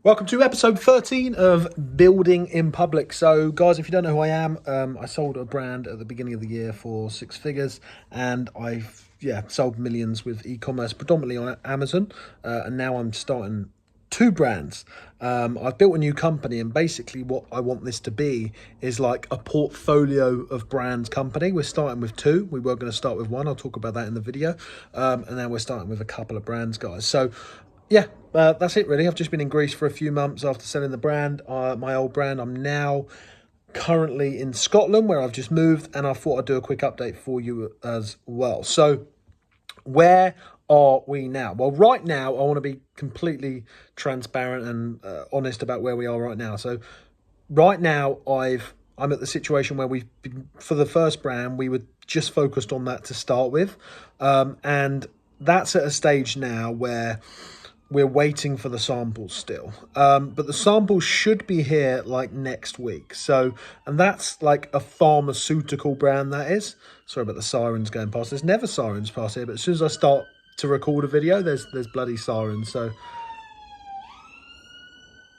Welcome to episode 13 of Building in Public. So guys, if you don't know who I am, I sold a brand at the beginning of the year for 6 figures, and I've sold millions with e-commerce, predominantly on Amazon, and now I'm starting 2 brands. I've built a new company, and basically what I want this to be is like a portfolio of brands company. We're starting with 2. We were going to start with 1. I'll talk about that in the video. And then we're starting with a couple of brands, guys. So yeah, that's it really. I've just been in Greece for a few months after selling the brand, my old brand. I'm now currently in Scotland, where I've just moved, and I thought I'd do a quick update for you as well. So where are we now? Well, right now, I want to be completely transparent and honest about where we are right now. So right now, I'm at the situation where we've been, for the first brand, we were just focused on that to start with. And that's at a stage now where we're waiting for the samples still. But the samples should be here like next week. So, and that's like a pharmaceutical brand, that is. Sorry about the sirens going past. There's never sirens past here, but as soon as I start to record a video, there's bloody sirens. So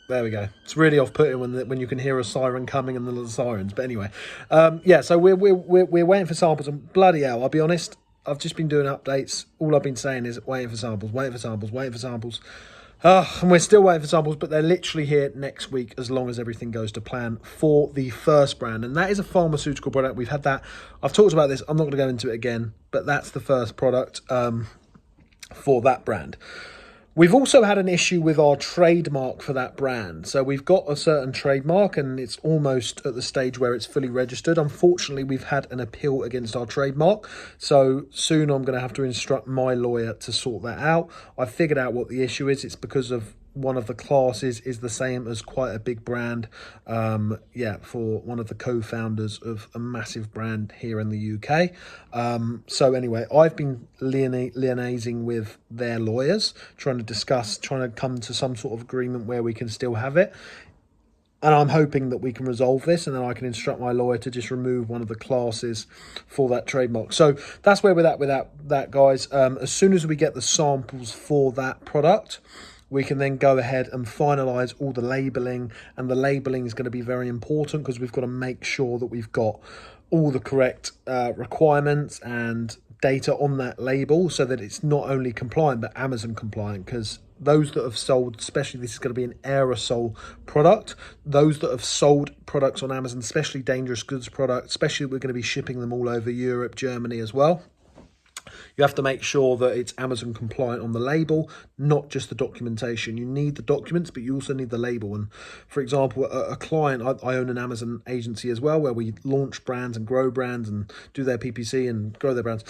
there we go. It's really off-putting when you can hear a siren coming and the sirens. But anyway, yeah. So we're waiting for samples, and bloody hell, I'll be honest, I've just been doing updates. All I've been saying is waiting for samples, waiting for samples, waiting for samples. And we're still waiting for samples, but they're literally here next week as long as everything goes to plan for the first brand. And that is a pharmaceutical product. We've had that. I've talked about this. I'm not going to go into it again, but that's the first product for that brand. We've also had an issue with our trademark for that brand. So we've got a certain trademark, and it's almost at the stage where it's fully registered. Unfortunately, we've had an appeal against our trademark. So soon I'm going to have to instruct my lawyer to sort that out. I've figured out what the issue is. It's because of one of the classes is the same as quite a big brand, for one of the co-founders of a massive brand here in the UK. So anyway, I've been liaising with their lawyers, trying to come to some sort of agreement where we can still have it. And I'm hoping that we can resolve this, and then I can instruct my lawyer to just remove one of the classes for that trademark. So that's where we're at with that, guys. As soon as we get the samples for that product, we can then go ahead and finalize all the labeling, and the labeling is going to be very important because we've got to make sure that we've got all the correct requirements and data on that label so that it's not only compliant but Amazon compliant, because those that have sold, especially this is going to be an aerosol product, those that have sold products on Amazon, especially dangerous goods products, especially we're going to be shipping them all over Europe, Germany as well. You have to make sure that it's Amazon compliant on the label, not just the documentation. You need the documents, but you also need the label. And for example, a client, I own an Amazon agency as well, where we launch brands and grow brands and do their PPC and grow their brands.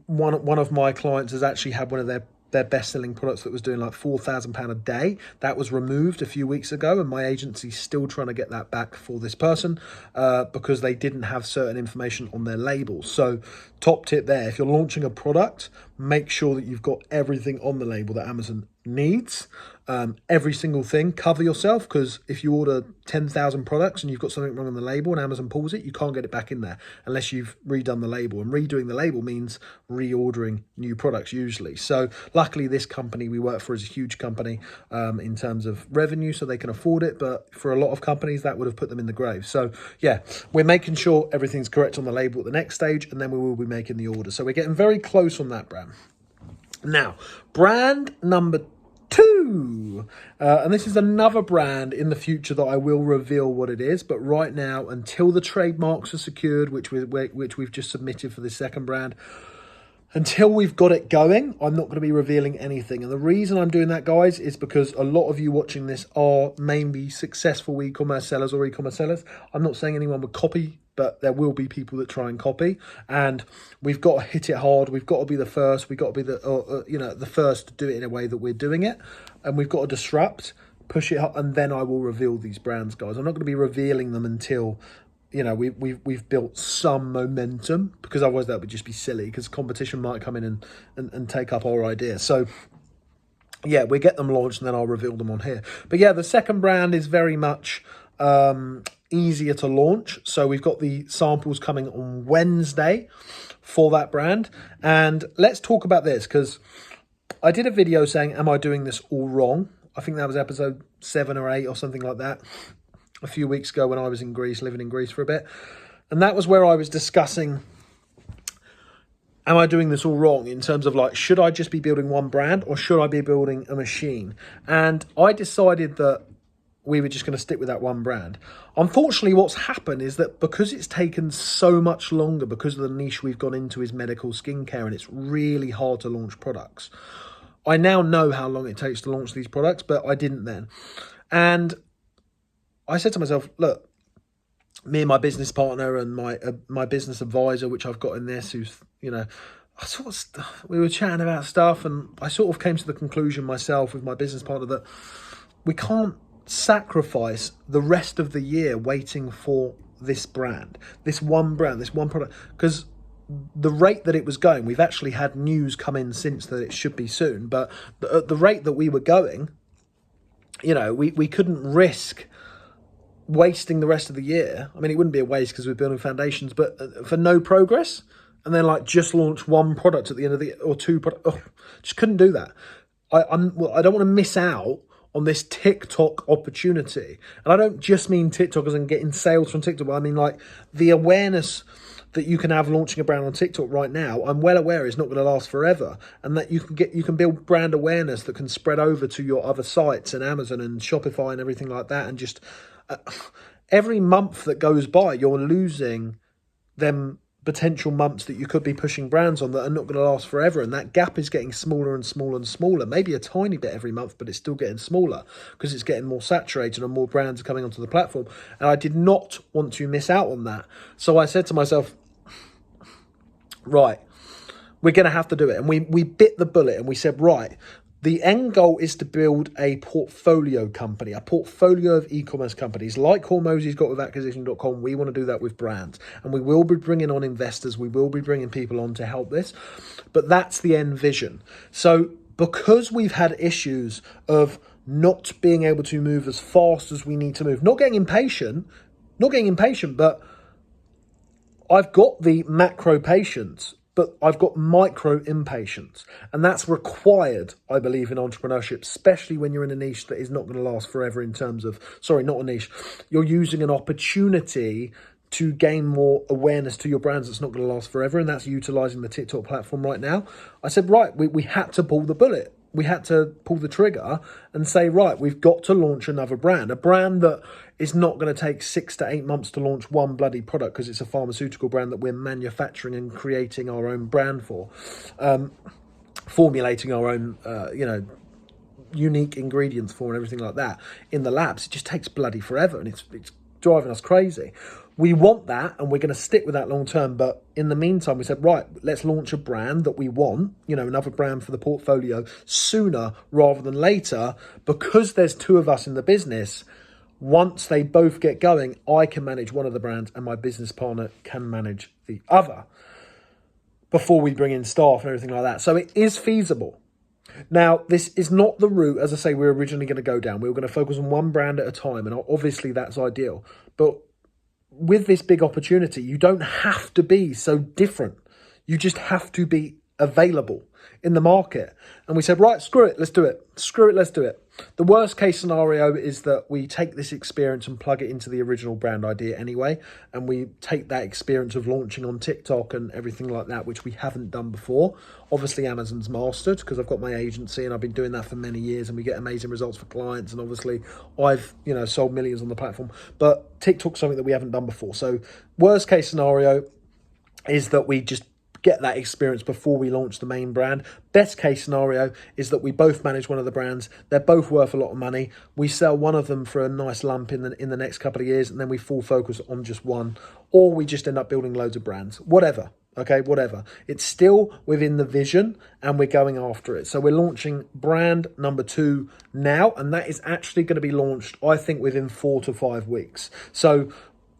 One of my clients has actually had one of their best-selling products that was doing like £4,000 a day. That was removed a few weeks ago, and my agency's still trying to get that back for this person because they didn't have certain information on their label. So top tip there, if you're launching a product, make sure that you've got everything on the label that Amazon needs. Every single thing, cover yourself, because if you order 10,000 products and you've got something wrong on the label and Amazon pulls it, you can't get it back in there unless you've redone the label, and redoing the label means reordering new products usually. So luckily this company we work for is a huge company in terms of revenue, so they can afford it, but for a lot of companies that would have put them in the grave. So yeah, we're making sure everything's correct on the label at the next stage, and then we will be making the order. So we're getting very close on that brand. Now, brand number 2, and this is another brand in the future that I will reveal what it is, but right now, until the trademarks are secured, which we've just submitted for the second brand, until we've got it going, I'm not going to be revealing anything. And the reason I'm doing that, guys, is because a lot of you watching this are mainly successful e-commerce sellers or e-commerce sellers. I'm not saying anyone would copy, but there will be people that try and copy, and we've got to hit it hard. We've got to be the first. We've got to be the first to do it in a way that we're doing it, and we've got to disrupt, push it up, and then I will reveal these brands, guys. I'm not going to be revealing them until we've built some momentum, because otherwise that would just be silly, because competition might come in and take up our idea. So yeah, we get them launched and then I'll reveal them on here. But yeah, the second brand is very much easier to launch. So we've got the samples coming on Wednesday for that brand. And let's talk about this, because I did a video saying, am I doing this all wrong? I think that was episode 7 or 8 or something like that, a few weeks ago when I was in Greece, living in Greece for a bit. And that was where I was discussing, am I doing this all wrong in terms of like, should I just be building one brand or should I be building a machine? And I decided that we were just going to stick with that one brand. Unfortunately, what's happened is that because it's taken so much longer, because of the niche we've gone into is medical skincare, and it's really hard to launch products. I now know how long it takes to launch these products, but I didn't then. And I said to myself, look, me and my business partner and my business advisor, which I've got in this, who's, you know, we were chatting about stuff, and I sort of came to the conclusion myself with my business partner that we can't sacrifice the rest of the year waiting for this brand, this one product, because the rate that it was going, we've actually had news come in since that it should be soon, but at the rate that we were going, you know, we couldn't risk wasting the rest of the year. I mean, it wouldn't be a waste because we're building foundations, but for no progress, and then like just launch one product at the end of the year, or two products. Just couldn't do that. I don't want to miss out on this TikTok opportunity. And I don't just mean TikTokers and getting sales from TikTok, but I mean like the awareness that you can have launching a brand on TikTok right now, I'm well aware is not going to last forever, and that you can build brand awareness that can spread over to your other sites and Amazon and Shopify and everything like that. And just every month that goes by, you're losing them potential months that you could be pushing brands on that are not going to last forever, and that gap is getting smaller and smaller and smaller, maybe a tiny bit every month, but it's still getting smaller because it's getting more saturated and more brands are coming onto the platform, and I did not want to miss out on that. So I said to myself, right, we're going to have to do it. And we bit the bullet and we said, right, the end goal is to build a portfolio company, a portfolio of e-commerce companies like Hormozy's got with acquisition.com. We want to do that with brands, and we will be bringing on investors. We will be bringing people on to help this, but that's the end vision. So because we've had issues of not being able to move as fast as we need to move, not getting impatient, but I've got the macro patience, but I've got micro impatience. And that's required, I believe, in entrepreneurship, especially when you're in a niche that is not going to last forever in terms of, sorry, not a niche. You're using an opportunity to gain more awareness to your brands that's not going to last forever. And that's utilizing the TikTok platform right now. I said, right, we had to pull the bullet. We had to pull the trigger and say, right, we've got to launch another brand, a brand that is not going to take 6 to 8 months to launch one bloody product because it's a pharmaceutical brand that we're manufacturing and creating our own brand for, formulating our own, unique ingredients for and everything like that in the labs. It just takes bloody forever, and it's driving us crazy. We want that, and we're going to stick with that long term. But in the meantime, we said, right, let's launch a brand that we want, another brand for the portfolio sooner rather than later, because there's two of us in the business. Once they both get going, I can manage one of the brands and my business partner can manage the other before we bring in staff and everything like that. So it is feasible. Now, this is not the route, as I say, we're originally going to go down. We were going to focus on one brand at a time, and obviously that's ideal. But with this big opportunity, you don't have to be so different. You just have to be available in the market. And we said, right, screw it, let's do it. The worst case scenario is that we take this experience and plug it into the original brand idea anyway. And we take that experience of launching on TikTok and everything like that, which we haven't done before. Obviously, Amazon's mastered because I've got my agency and I've been doing that for many years, and we get amazing results for clients. And obviously, I've sold millions on the platform. But TikTok's something that we haven't done before. So worst case scenario is that we just get that experience before we launch the main brand. Best case scenario is that we both manage one of the brands. They're both worth a lot of money. We sell one of them for a nice lump in the next couple of years, and then we full focus on just one, or we just end up building loads of brands. Whatever. It's still within the vision, and we're going after it. So we're launching brand number 2 now, and that is actually going to be launched, I think, within 4 to 5 weeks. So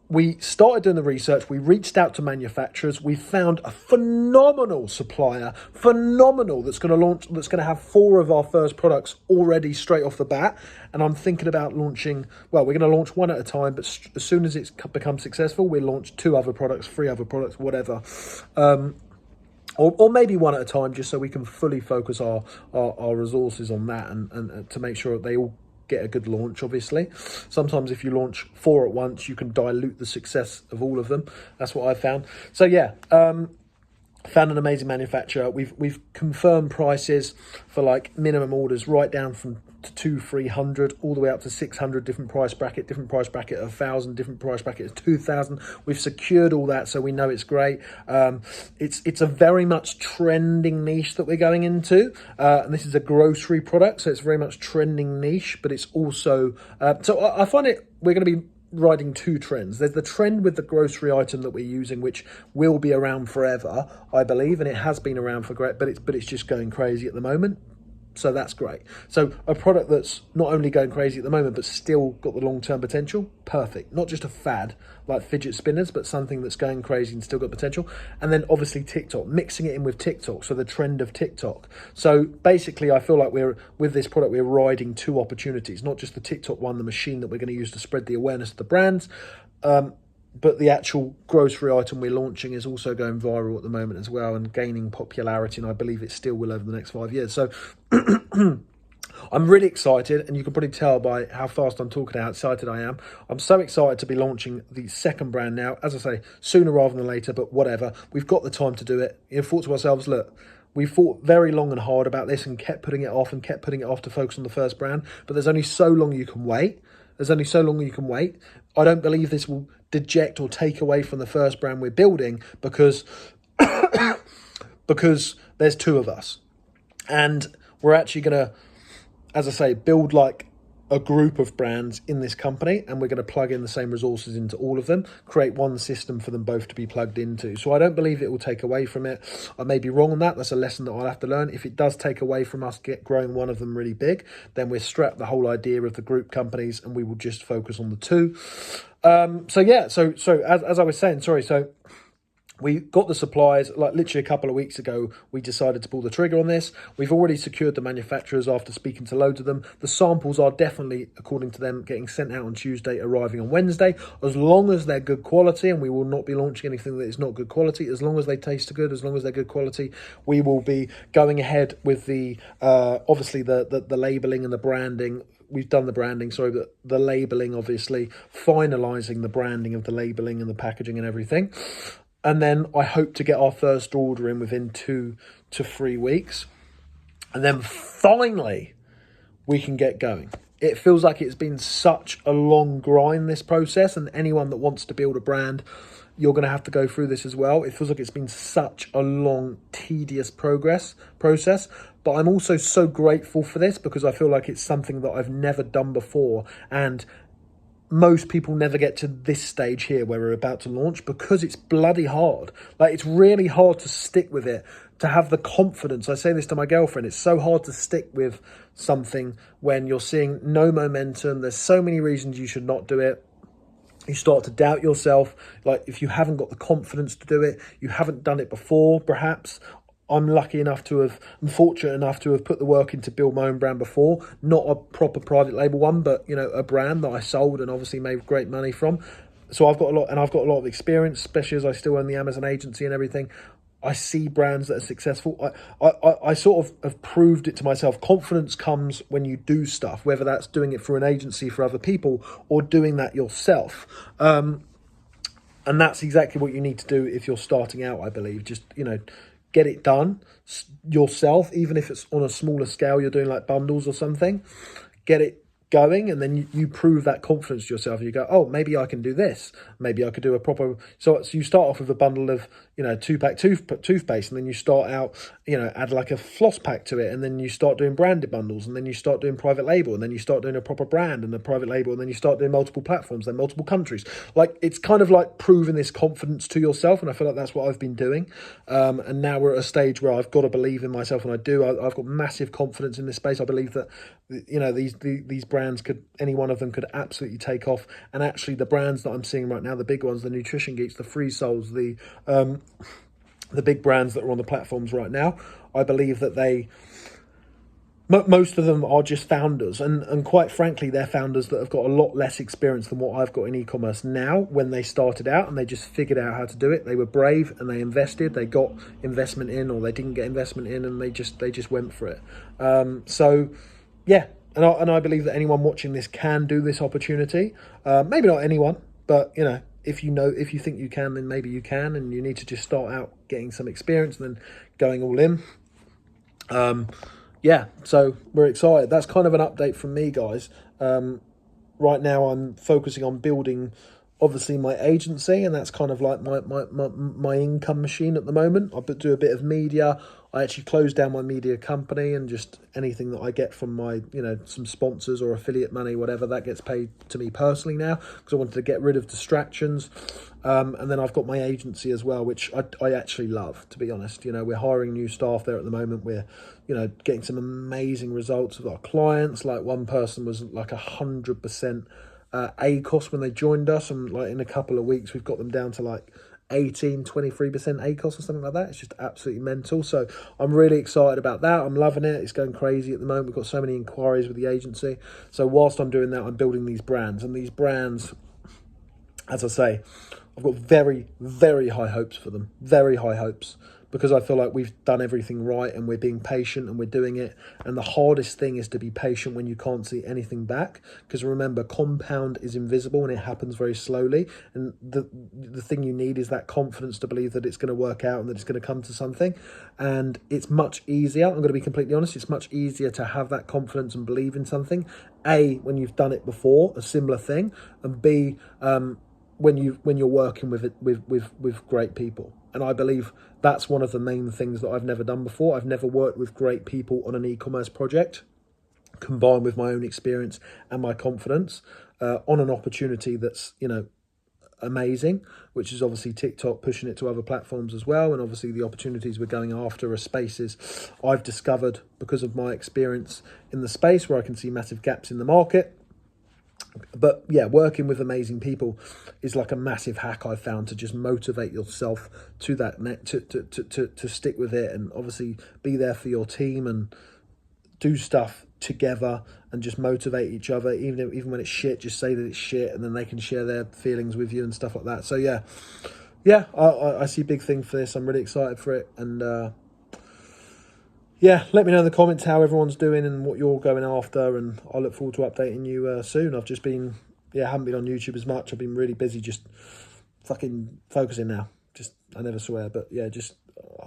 we started doing the research. We reached out to manufacturers. We found a phenomenal supplier, that's going to have 4 of our first products already straight off the bat. And I'm thinking about launching, we're going to launch one at a time, but as soon as it's become successful, we'll launch 2 other products, 3 other products, whatever. or maybe one at a time, just so we can fully focus our resources on that, and to make sure that they all get a good launch. Obviously, sometimes if you launch 4 at once, you can dilute the success of all of them. That's what I found. So yeah, found an amazing manufacturer. We've confirmed prices for like minimum orders right down from 200-300 all the way up to 600, different price bracket, 1,000, different price bracket of 2,000. We've secured all that, so we know it's great. It's a very much trending niche that we're going into, and this is a grocery product, so it's very much trending niche, but it's also so I find it, we're going to be riding 2 trends. There's the trend with the grocery item that we're using, which will be around forever, I believe, and it has been around for great, but it's just going crazy at the moment. So that's great. So a product that's not only going crazy at the moment, but still got the long-term potential, perfect. Not just a fad like fidget spinners, but something that's going crazy and still got potential. And then obviously TikTok, mixing it in with TikTok, so the trend of TikTok. So basically, I feel like with this product, we're riding 2 opportunities, not just the TikTok one, the machine that we're going to use to spread the awareness of the brands, but the actual grocery item we're launching is also going viral at the moment as well, and gaining popularity, and I believe it still will over the next 5 years. So I'm really excited, and you can probably tell by how fast I'm talking how excited I am. I'm so excited to be launching the second brand now. As I say, sooner rather than later, but whatever. We've got the time to do it. Thought to ourselves, look, we fought very long and hard about this and kept putting it off to focus on the first brand, but there's only so long you can wait. I don't believe this will deject or take away from the first brand we're building, because there's 2 of us, and we're actually going to, as I say, build like a group of brands in this company, and we're going to plug in the same resources into all of them, create one system for them both to be plugged into. So I don't believe it will take away from it. I may be wrong on that. That's a lesson that I'll have to learn. If it does take away from us growing one of them really big, then we're strapped the whole idea of the group companies, and we will just focus on the 2. So yeah, so as I was saying, so we got the supplies, like literally a couple of weeks ago, we decided to pull the trigger on this. We've already secured the manufacturers after speaking to loads of them. The samples are definitely, according to them, getting sent out on Tuesday, arriving on Wednesday, as long as they're good quality, and we will not be launching anything that is not good quality. As long as they taste good, as long as they're good quality, we will be going ahead with the, obviously the labelling and the branding. We've done the branding, but the labelling, obviously, finalising the branding of the labelling and the packaging and everything. And then I hope to get our first order in within 2 to 3 weeks. And then finally, we can get going. It feels like it's been such a long grind, this process. And anyone that wants to build a brand, you're going to have to go through this as well. It feels like it's been such a long, tedious process. But I'm also so grateful for this, because I feel like it's something that I've never done before. And most people never get to this stage here where we're about to launch, because it's bloody hard. Like, it's really hard to stick with it, to have the confidence. I say this to my girlfriend. It's so hard to stick with something when you're seeing no momentum. There's so many reasons you should not do it. You start to doubt yourself. Like, if you haven't got the confidence to do it, you haven't done it before, perhaps. I'm fortunate enough to have put the work in to build my own brand before, not a proper private label one, but, a brand that I sold and obviously made great money from. So I've got a lot of experience, especially as I still own the Amazon agency and everything. I see brands that are successful. I sort of have proved it to myself. Confidence comes when you do stuff, whether that's doing it for an agency for other people or doing that yourself. And that's exactly what you need to do if you're starting out, I believe. Just, get it done yourself, even if it's on a smaller scale, you're doing like bundles or something. Get it going, and then you prove that confidence to yourself. You go, oh, maybe I can do this. Maybe I could do a proper. So you start off with a bundle of 2-pack toothpaste, and then you start out add like a floss pack to it, and then you start doing branded bundles, and then you start doing private label, and then you start doing a proper brand and a private label, and then you start doing multiple platforms, then multiple countries. Like, it's kind of like proving this confidence to yourself, and I feel like that's what I've been doing. And now we're at a stage where I've got to believe in myself, and I do. I've got massive confidence in this space. I believe that these brands any one of them could absolutely take off. And actually, the brands that I'm seeing right now, the big ones, the Nutrition Geeks, the Free Souls, the big brands that are on the platforms right now, I believe that they Most of them are just founders, and quite frankly, they're founders that have got a lot less experience than what I've got in e-commerce now. When they started out and they just figured out how to do it, they were brave and they invested. They got investment in, or they didn't get investment in, and they just went for it. So, yeah, and I believe that anyone watching this can do this opportunity. Maybe not anyone, but if if you think you can, then maybe you can, and you need to just start out getting some experience and then going all in. Yeah, so we're excited. That's kind of an update from me, guys. Right now I'm focusing on building, obviously, my agency, and that's kind of like my income machine at the moment. I do a bit of media. I actually closed down my media company, and just anything that I get from my, some sponsors or affiliate money, whatever, that gets paid to me personally now, because I wanted to get rid of distractions. And then I've got my agency as well, which I actually love, to be honest. We're hiring new staff there at the moment. We're, getting some amazing results with our clients. Like, one person was like 100% ACOS when they joined us, and like in a couple of weeks we've got them down to like 23% ACOS or something like that. It's just absolutely mental. So I'm really excited about that. I'm loving it. It's going crazy at the moment. We've got so many inquiries with the agency. So whilst I'm doing that, I'm building these brands, and these brands, as I say, I've got very, very high hopes for them. Very high hopes, because I feel like we've done everything right and we're being patient and we're doing it. And the hardest thing is to be patient when you can't see anything back. Because remember, compound is invisible and it happens very slowly. And the thing you need is that confidence to believe that it's going to work out and that it's going to come to something. And it's much easier, I'm going to be completely honest, it's much easier to have that confidence and believe in something. A, when you've done it before, a similar thing. And B, when you're working with great people. And I believe that's one of the main things that I've never done before. I've never worked with great people on an e-commerce project, combined with my own experience and my confidence on an opportunity that's, amazing, which is obviously TikTok, pushing it to other platforms as well. And obviously the opportunities we're going after are spaces I've discovered because of my experience in the space, where I can see massive gaps in the market. But yeah, working with amazing people is like a massive hack I've found to just motivate yourself to that net, to stick with it, and obviously be there for your team and do stuff together and just motivate each other. Even when it's shit, just say that it's shit, and then they can share their feelings with you and stuff like that. So yeah, I see a big thing for this. I'm really excited for it, and yeah, let me know in the comments how everyone's doing and what you're going after, and I look forward to updating you soon. I've just been, haven't been on YouTube as much. I've been really busy just fucking focusing now. I never swear, but yeah,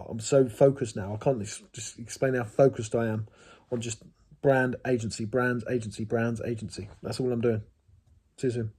I'm so focused now. I can't just explain how focused I am on just brand, agency, brands, agency, brands, agency. That's all I'm doing. See you soon.